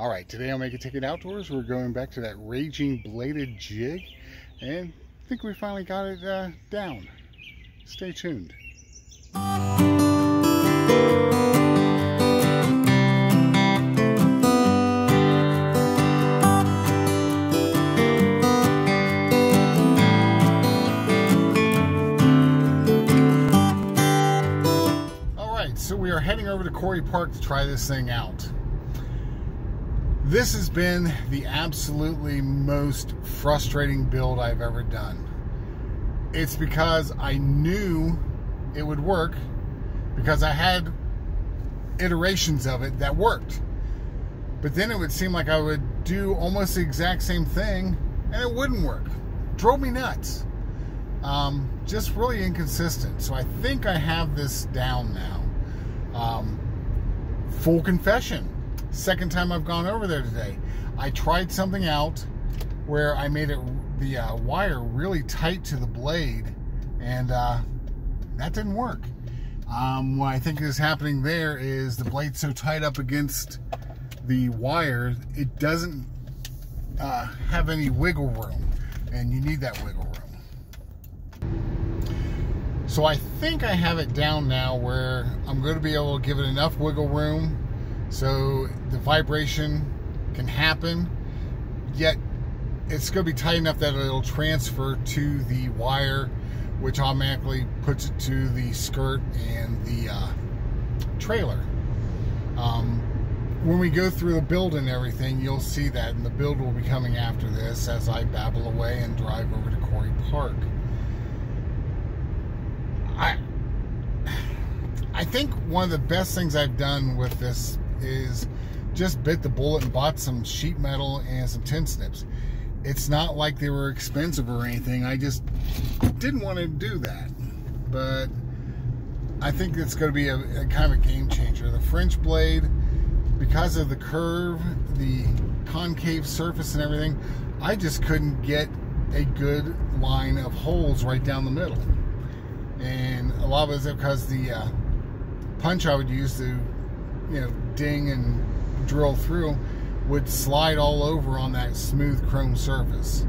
All right, today on Make It Take It Outdoors, we're going back to that Raging Bladed Jig, and I think we finally got it down. Stay tuned. All right, so we are heading over to Quarry Park to try this thing out. This has been the absolutely most frustrating build I've ever done. It's because I knew it would work because I had iterations of it that worked. But then it would seem like I would do almost the exact same thing and it wouldn't work. Drove me nuts. Just really inconsistent. So I think I have this down now. Full confession. Second time I've gone over there today. I tried something out where I made the wire really tight to the blade, and that didn't work. What I think is happening there is the blade's so tight up against the wire, it doesn't have any wiggle room, and you need that wiggle room. So I think I have it down now where I'm going to be able to give it enough wiggle room so the vibration can happen, yet it's going to be tight enough that it'll transfer to the wire, which automatically puts it to the skirt and the trailer. When we go through the build and everything, you'll see that, and the build will be coming after this as I babble away and drive over to Quarry Park. I think one of the best things I've done with this is just bit the bullet and bought some sheet metal and some tin snips. It's not like they were expensive or anything. I just didn't want to do that. But I think it's going to be a kind of a game changer. The French blade, because of the curve, the concave surface and everything, I just couldn't get a good line of holes right down the middle. And a lot of it is because the punch I would use to, ding and drill through would slide all over on that smooth chrome surface.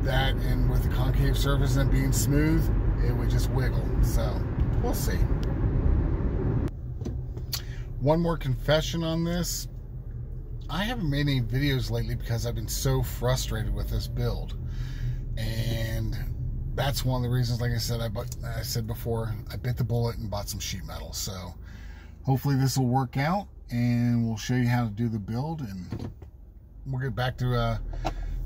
That, and with the concave surface and being smooth, it would just wiggle. So we'll see. One more confession on this. I haven't made any videos lately because I've been so frustrated with this build, and that's one of the reasons, like I said before, I bit the bullet and bought some sheet metal. So hopefully this will work out, and we'll show you how to do the build, and we'll get back to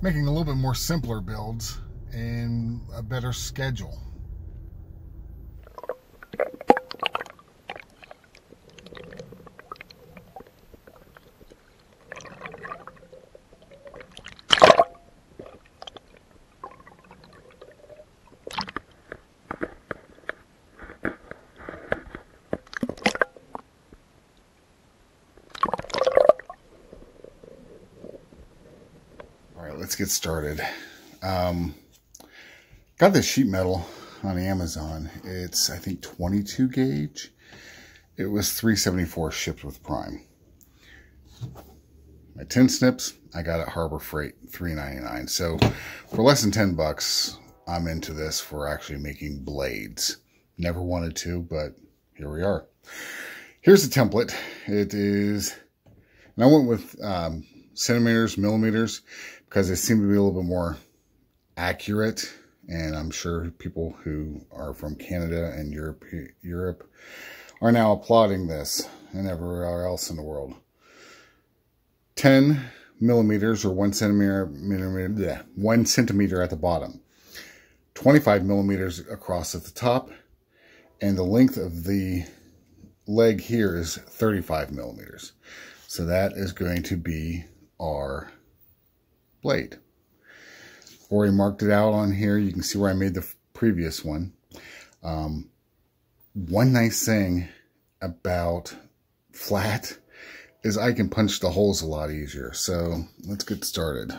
making a little bit more simpler builds and a better schedule. Let's get started. Got this sheet metal on Amazon. It's, I think, 22 gauge. It was $3.74 shipped with Prime. My tin snips, I got at Harbor Freight, $3.99. So for less than 10 bucks, I'm into this for actually making blades. Never wanted to, but here we are. Here's the template. It is, and I went with centimeters, millimeters, because they seem to be a little bit more accurate, and I'm sure people who are from Canada and Europe are now applauding this and everywhere else in the world. 10 millimeters or 1 centimeter at the bottom, 25 millimeters across at the top, and the length of the leg here is 35 millimeters. So that is going to be our blade. Already marked it out on here. You can see where I made the previous one. One nice thing about flat is I can punch the holes a lot easier. So let's get started.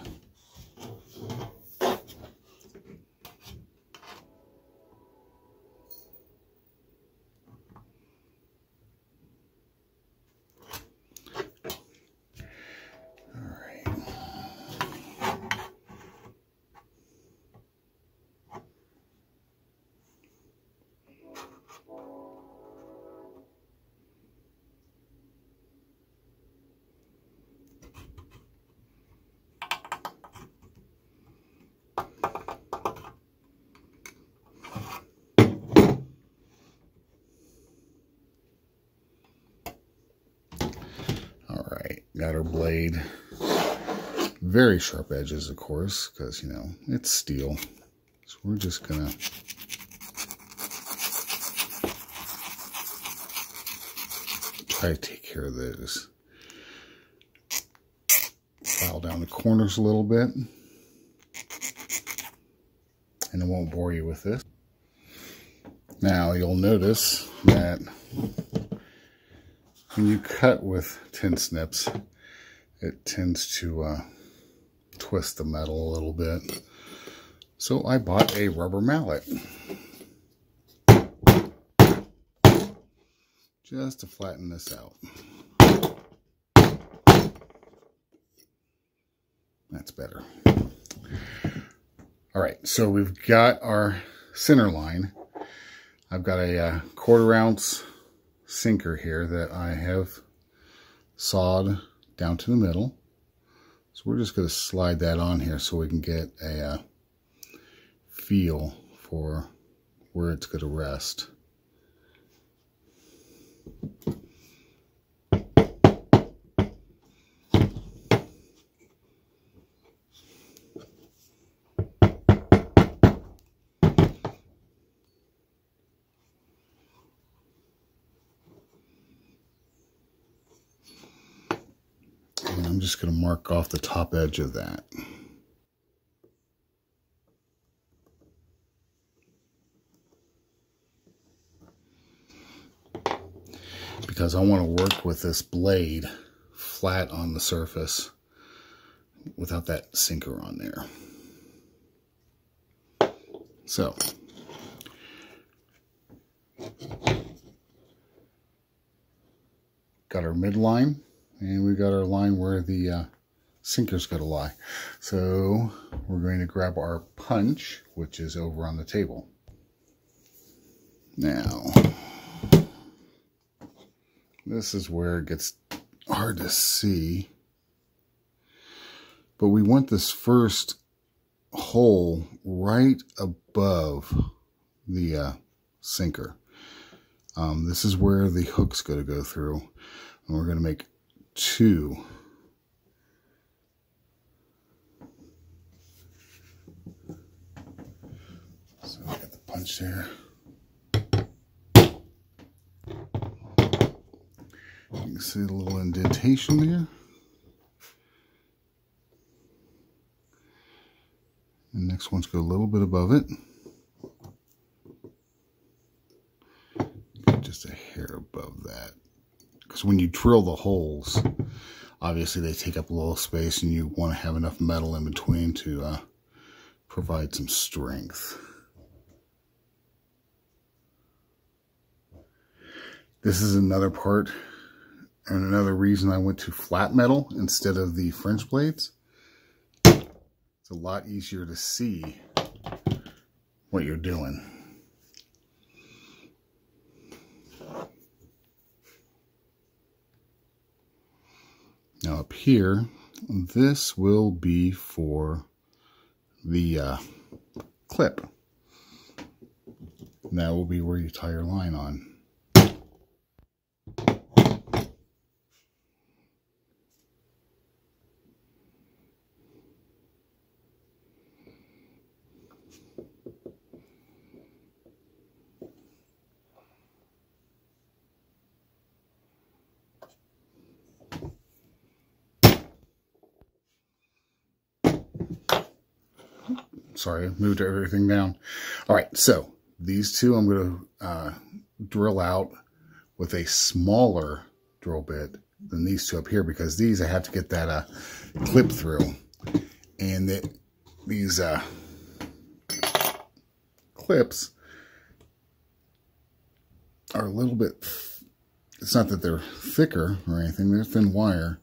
Got our blade. Very sharp edges, of course, because, you know, it's steel. So we're just going to try to take care of those. File down the corners a little bit. And I won't bore you with this. Now, you'll notice that when you cut with tin snips, it tends to twist the metal a little bit. So I bought a rubber mallet. Just to flatten this out. That's better. All right, so we've got our center line. I've got a 1/4 ounce sinker here that I have sawed down to the middle. So we're just going to slide that on here so we can get a feel for where it's going to rest. And I'm just going to mark off the top edge of that. Because I want to work with this blade flat on the surface without that sinker on there. So, got our midline, and we got our line where the sinker's going to lie. So we're going to grab our punch, which is over on the table. Now, this is where it gets hard to see, but we want this first hole right above the sinker. This is where the hook's going to go through, and we're going to make 2. So I got the punch there. You can see the little indentation there. And the next one's go a little bit above it. Just a hair above that. Because when you drill the holes, obviously they take up a little space and you want to have enough metal in between to provide some strength. This is another part and another reason I went to flat metal instead of the French blades. It's a lot easier to see what you're doing. Now up here, this will be for the clip. And that will be where you tie your line on. Sorry, I moved everything down. All right, so these two I'm going to drill out with a smaller drill bit than these two up here, because these I have to get that clip through. And these clips are a little bit, it's not that they're thicker or anything, they're thin wire,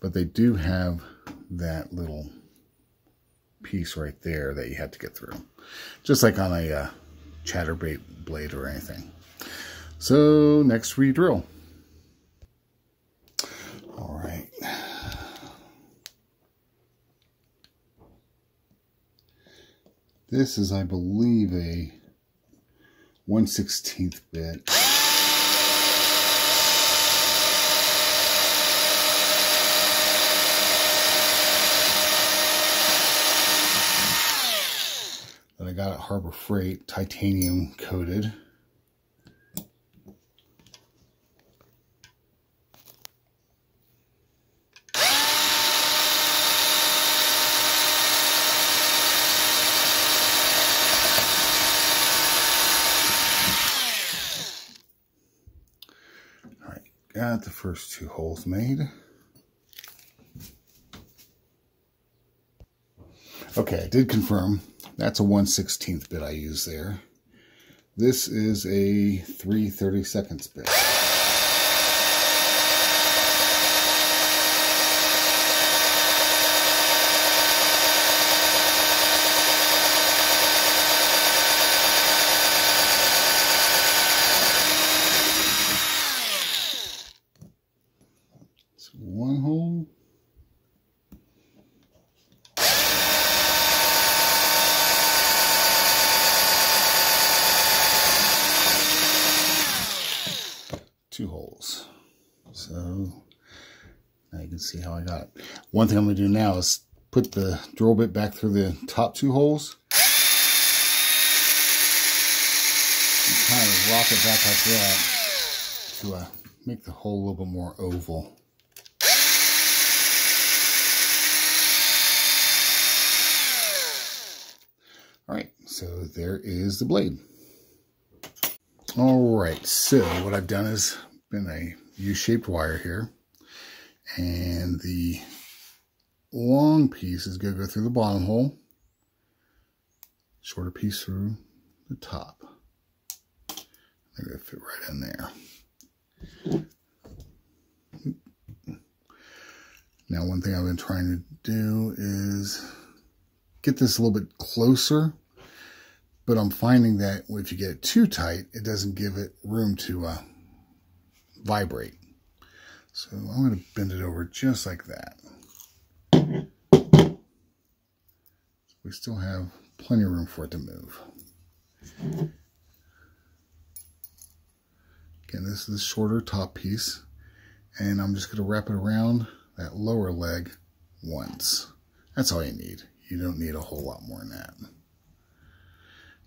but they do have that little piece right there that you have to get through, just like on a chatterbait blade or anything. So next we drill. All right, this is, I believe, a 1/16 bit. 1 got at Harbor Freight, titanium coated. All right, got the first 2 holes made. Okay, I did confirm. That's a 1/16 bit I use there. This is a 3/32 bit. So 1 hole. Two holes. So now you can see how I got it. One thing I'm going to do now is put the drill bit back through the top 2 holes and kind of rock it back like that to make the hole a little bit more oval. All right, so there is the blade. All right, so what I've done is been a U-shaped wire here, and the long piece is going to go through the bottom hole, shorter piece through the top. They're going to fit right in there. Now, one thing I've been trying to do is get this a little bit closer, but I'm finding that if you get it too tight, it doesn't give it room to vibrate. So I'm going to bend it over just like that. We still have plenty of room for it to move. Again, this is the shorter top piece, and I'm just going to wrap it around that lower leg once. That's all you need. You don't need a whole lot more than that.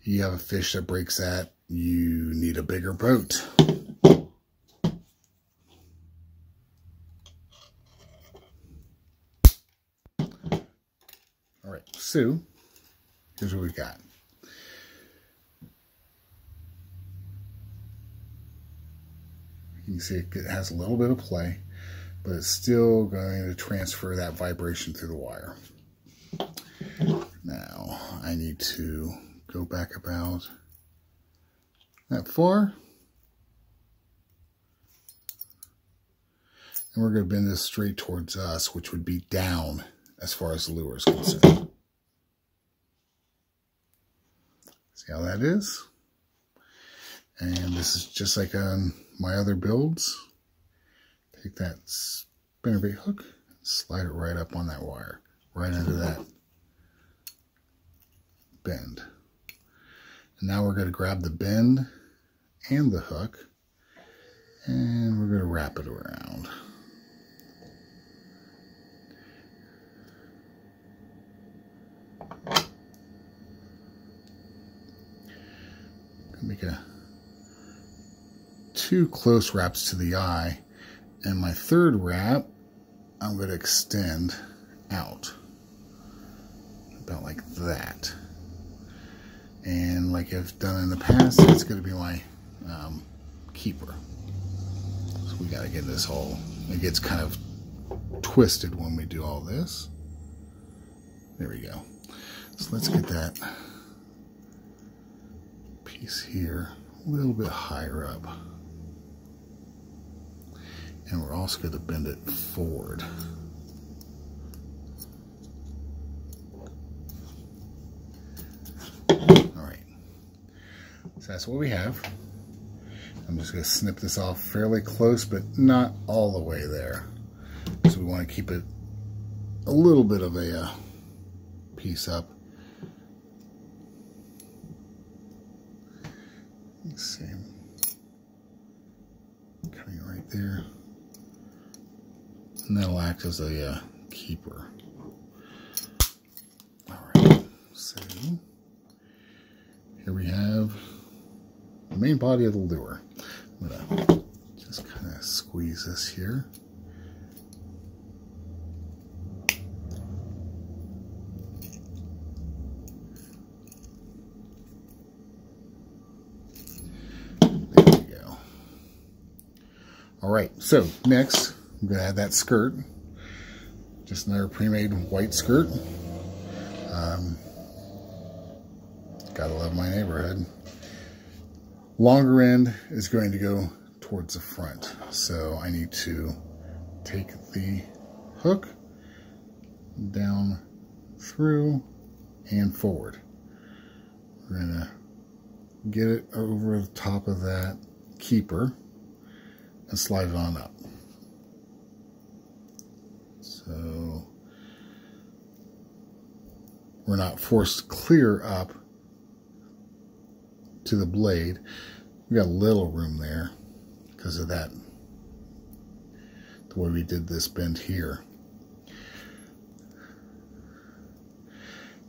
You have a fish that breaks that, you need a bigger boat. All right, so here's what we got. You can see it has a little bit of play, but it's still going to transfer that vibration through the wire. Now, I need to go back about that far. And we're going to bend this straight towards us, which would be down as far as the lure is concerned. See how that is? And this is just like on my other builds. Take that spinnerbait hook, slide it right up on that wire, right into that bend. And now we're going to grab the bend and the hook, and we're going to wrap it around. Make a 2 close wraps to the eye, and my third wrap I'm going to extend out about like that. And like I've done in the past, it's going to be my keeper. So we got to get this whole, it gets kind of twisted when we do all this. There we go. So let's get that piece here a little bit higher up. And we're also going to bend it forward. So that's what we have. I'm just going to snip this off fairly close, but not all the way there. So we want to keep it a little bit of a piece up. Let's see. Coming right there. And that'll act as a keeper. All right. So here we have the main body of the lure. I'm gonna just kind of squeeze this here. All right, so next I'm gonna add that skirt, just another pre-made white skirt. Gotta love my neighborhood. Longer end is going to go towards the front, so I need to take the hook down through and forward. We're gonna get it over the top of that keeper and slide it on up. So we're not forced clear up to the blade. We got a little room there because of that, the way we did this bend here.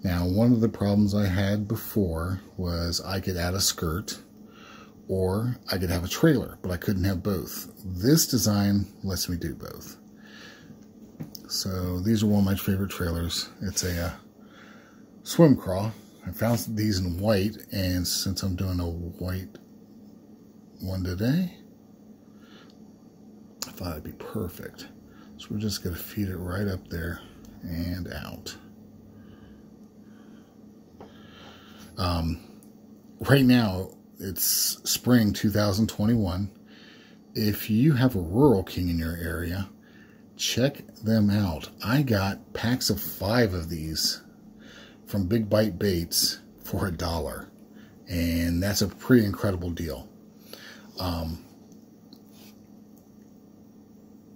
Now, one of the problems I had before was I could add a skirt or I could have a trailer, but I couldn't have both. This design lets me do both. So these are one of my favorite trailers. It's a swim craw. I found these in white, and since I'm doing a white one today, I thought it'd be perfect. So we're just gonna feed it right up there and out. Right now, it's spring 2021. If you have a Rural King in your area, check them out. I got packs of 5 of these from Big Bite Baits for $1, and that's a pretty incredible deal.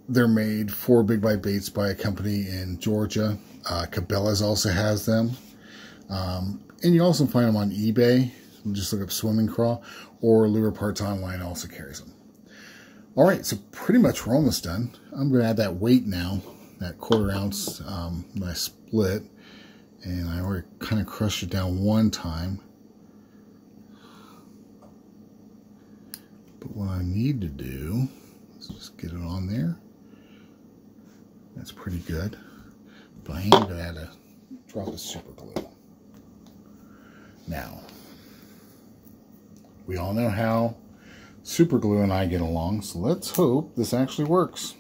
They're made for Big Bite Baits by a company in Georgia. Cabela's also has them, and you also find them on eBay. Just look up Swimming Craw, or Lure Parts Online also carries them. All right, so pretty much we're almost done. I'm going to add that weight now, that 1/4 ounce that I split, and I already kind of crushed it down one time. But what I need to do is just get it on there. That's pretty good. But I am going to add a drop of super glue. Now, we all know how super glue and I get along, so let's hope this actually works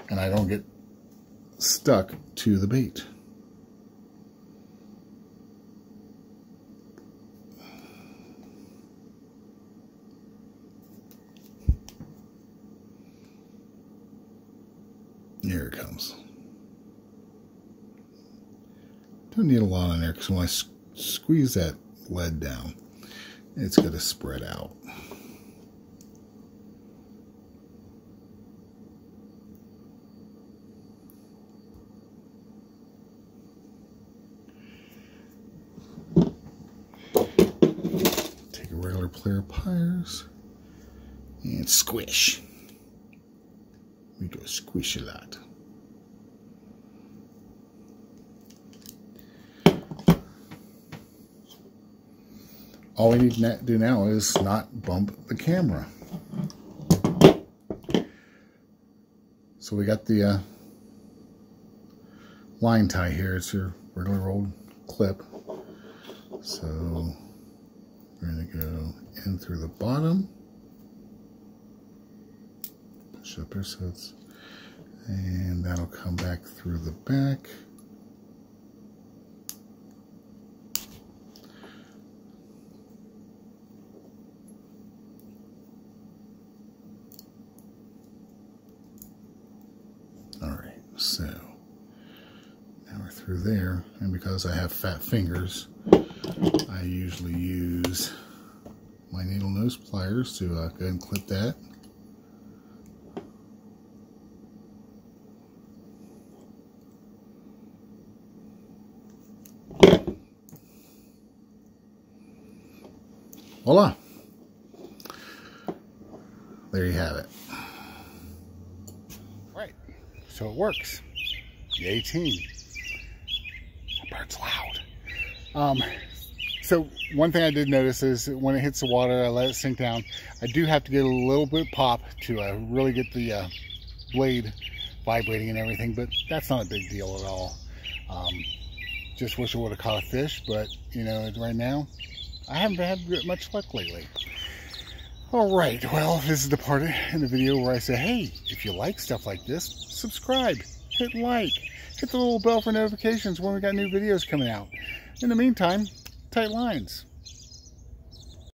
and I don't get stuck to the bait. Here it comes. Don't need a lot on there because when I squeeze that lead down, it's going to spread out. Take a regular pair of pliers and squish. We go squish a lot. All we need to do now is not bump the camera. So we got the line tie here. It's your regular old clip. So we're going to go in through the bottom. Push up here so it's, and that'll come back through the back. So now we're through there, and because I have fat fingers, I usually use my needle nose pliers to go ahead and clip that. Voila! There you have it. So it works. Yay team. That bird's loud. So one thing I did notice is that when it hits the water, I let it sink down. I do have to get a little bit of pop to really get the blade vibrating and everything, but that's not a big deal at all. Just wish I would have caught a fish, but you know, right now I haven't had much luck lately. All right, well, this is the part in the video where I say, hey, if you like stuff like this, subscribe, hit like, hit the little bell for notifications when we got new videos coming out. In the meantime, tight lines.